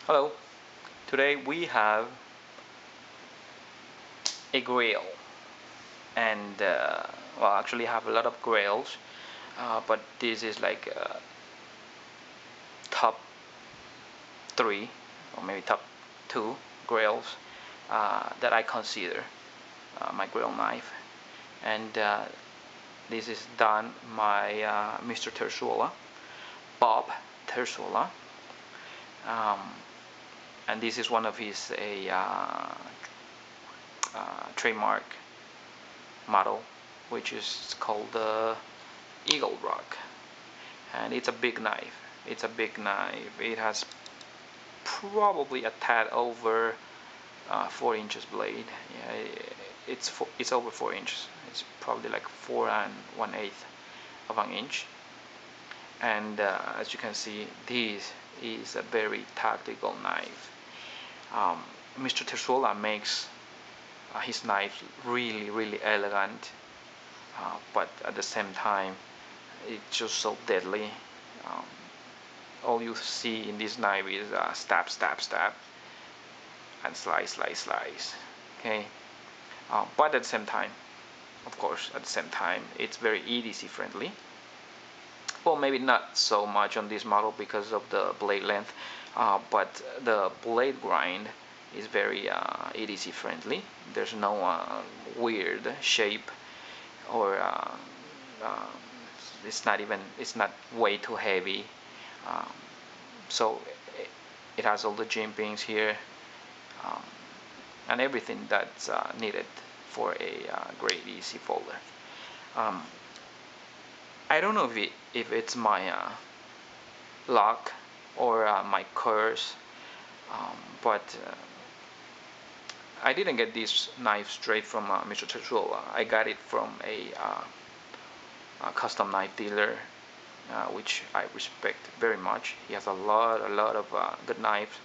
Hello, today we have a grill and well, actually have a lot of grills, but this is like top three or maybe top two grills that I consider my grill knife. And this is done by Mr. Terzuola, Bob Terzuola, um, and this is one of his trademark model, which is called the Eagle Rock, and it's a big knife. It's a big knife. It has probably a tad over 4 inches blade. Yeah, it's over 4 inches. It's probably like 4 1/8 of an inch. And as you can see, this is a very tactical knife. Um, Mr. Terzuola makes his knives really elegant, but at the same time it's just so deadly. um, all you see in this knife is stab and slice. Okay, but at the same time, of course, at the same time, it's very EDC friendly. Well, maybe not so much on this model because of the blade length, but the blade grind is very EDC friendly. There's no weird shape, or uh, it's not way too heavy. Um, so it has all the jimpings here, um, and everything that's needed for a great easy folder. Um, I don't know if it's my luck or my curse, but I didn't get this knife straight from Mr. Terzuola. I got it from a custom knife dealer, which I respect very much. He has a lot of good knives,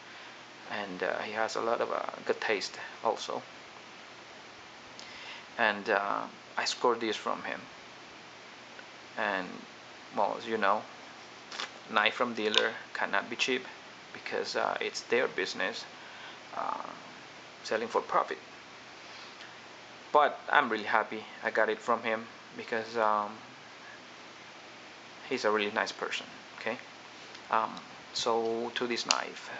and he has a lot of good taste also. And I scored this from him. And well, as you know, knife from dealer cannot be cheap because it's their business, uh, selling for profit. But I'm really happy I got it from him because he's a really nice person. Okay, um, so to this knife,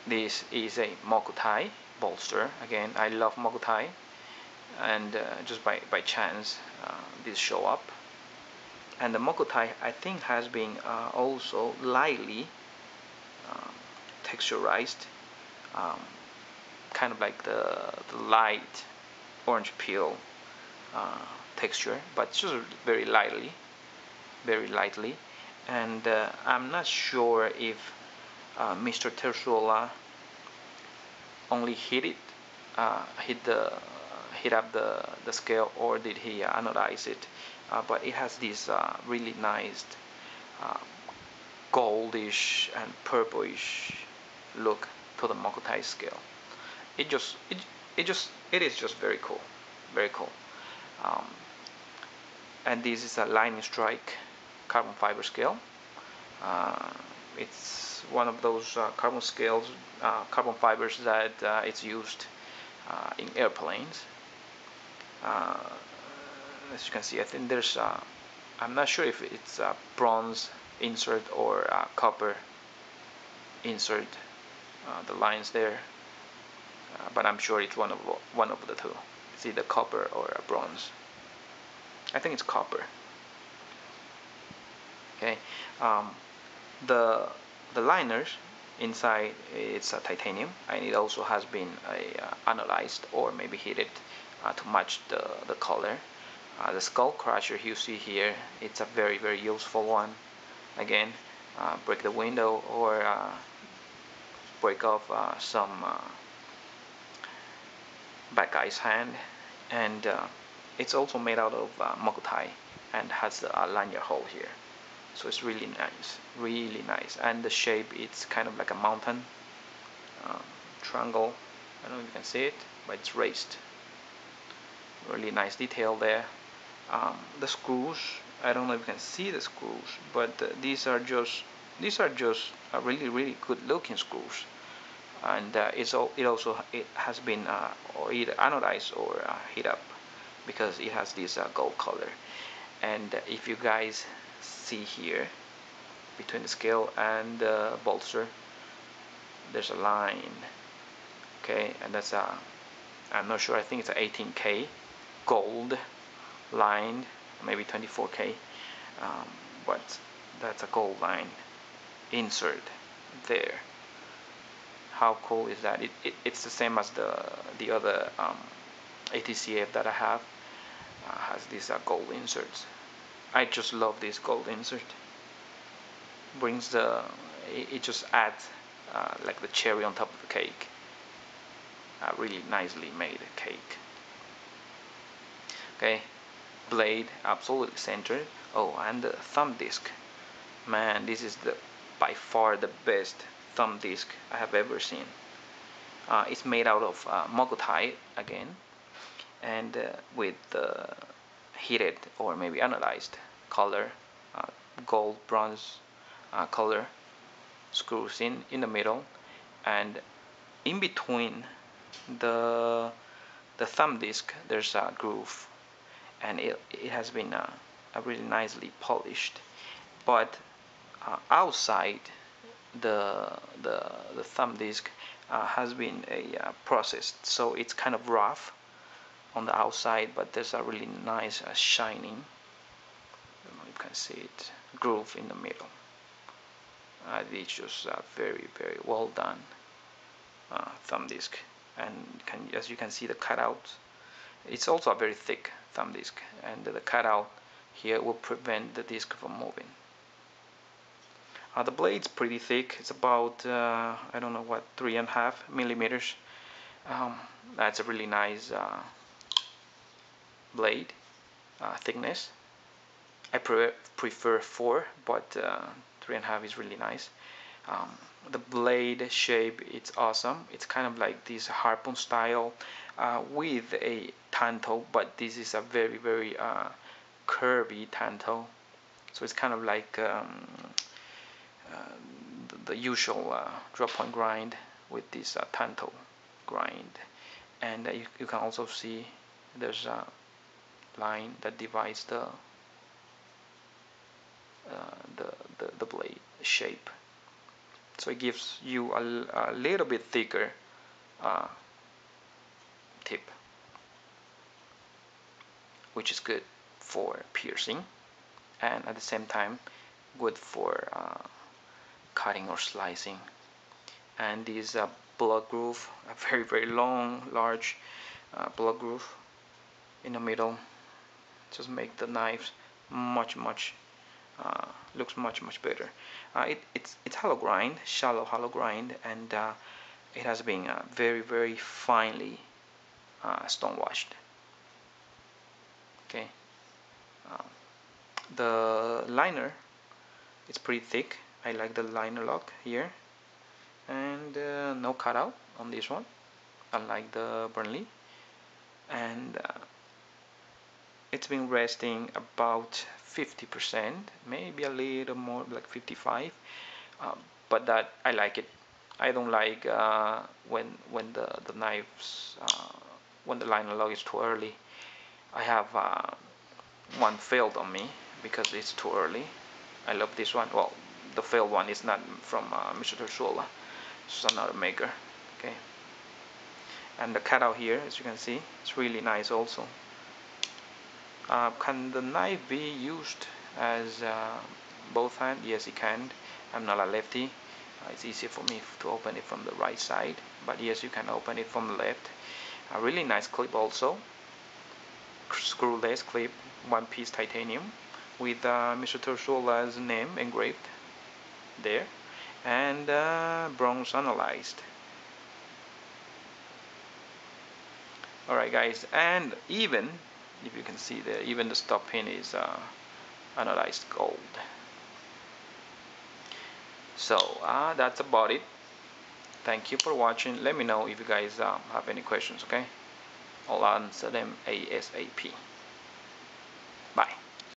this is a Mokutai bolster. Again, I love Mokutai, and just by chance, this show up. And the Mokutai, I think, has been also lightly um, texturized, um, kind of like the light orange peel uh, texture, but just very lightly. And I'm not sure if Mr. Terzuola only hit up the scale, or did he anodize it? But it has this really nice uh, goldish and purplish look to the Mokutai scale. It just it is just very cool, very cool. Um, and this is a lightning strike carbon fiber scale. Uh, it's one of those carbon fibers that it's used in airplanes. Uh, as you can see, I think there's I'm not sure if it's a bronze insert or a copper insert, the lines there, but I'm sure it's one of the two. It's either copper or a bronze. I think it's copper. Okay, um, the the liners inside, it's titanium, and it also has been anodized or maybe heated to match the color. The skull crusher you see here, it's a very useful one. Again, break the window or break off some bad guy's hand. And it's also made out of Mokutai and has a lanyard hole here. So it's really nice. And the shape, it's kind of like a mountain triangle. I don't know if you can see it, but it's raised. Really nice detail there. The screws, I don't know if you can see the screws, but these are just these are just really good looking screws, and it has been or either anodized or heat up, because it has this gold color. And if you guys see here between the scale and the bolster, there's a line, okay, and that's I'm not sure, I think it's a 18K gold line, maybe 24K, but that's a gold line insert there. How cool is that? It's the same as the other ATCF that I have, has these gold inserts. I just love this gold insert. Brings it just adds like the cherry on top of the cake. Really nicely made cake. Okay, blade absolutely centered. Oh, and the thumb disc. Man, this is by far the best thumb disc I have ever seen. It's made out of mogotite again, and with heated or maybe anodized color, gold bronze color screws in the middle, and in between the thumb disc there's a groove, and it has been really nicely polished. But outside the thumb disc has been processed, so it's kind of rough on the outside, but there's a really nice shining, I don't know if you can see it, groove in the middle. It's just very well done thumb disc, and as you can see the cutout, it's also a very thick thumb disc, and the cutout here will prevent the disc from moving. The blade's pretty thick. It's about I don't know what, 3.5 millimeters. That's a really nice blade thickness. I prefer 4, but 3.5 is really nice. The blade shape, it's awesome. It's kind of like this harpoon style with a tanto, but this is a very curvy tanto. So it's kind of like the usual drop point grind with this tanto grind. And you can also see there's a line that divides the blade shape, so it gives you a little bit thicker tip, which is good for piercing, and at the same time good for cutting or slicing. And this blood groove, a very long, large blood groove in the middle, just make the knives much looks much better. It's hollow grind, shallow hollow grind, and it has been very finely stone washed. Okay, the liner, it's pretty thick. I like the liner lock here, and no cutout on this one, unlike the Burnley. And it's been resting about 50%, maybe a little more, like 55. But that, I like it. I don't like when the knives when the liner lock is too early. I have one failed on me because it's too early. I love this one. Well, the failed one is not from Mr. Terzuola. It's another maker. Okay. And the cutout here, as you can see, it's really nice also. Can the knife be used as both hand? Yes, it can. I'm not a lefty. It's easier for me to open it from the right side, but yes, you can open it from the left. A really nice clip also. Screwless clip, one-piece titanium with Mr. Terzuola's name engraved there, and bronze analyzed. Alright guys, and even if you can see there, even the stop pin is anodized gold. So that's about it. Thank you for watching. Let me know if you guys have any questions, okay? I'll answer them ASAP.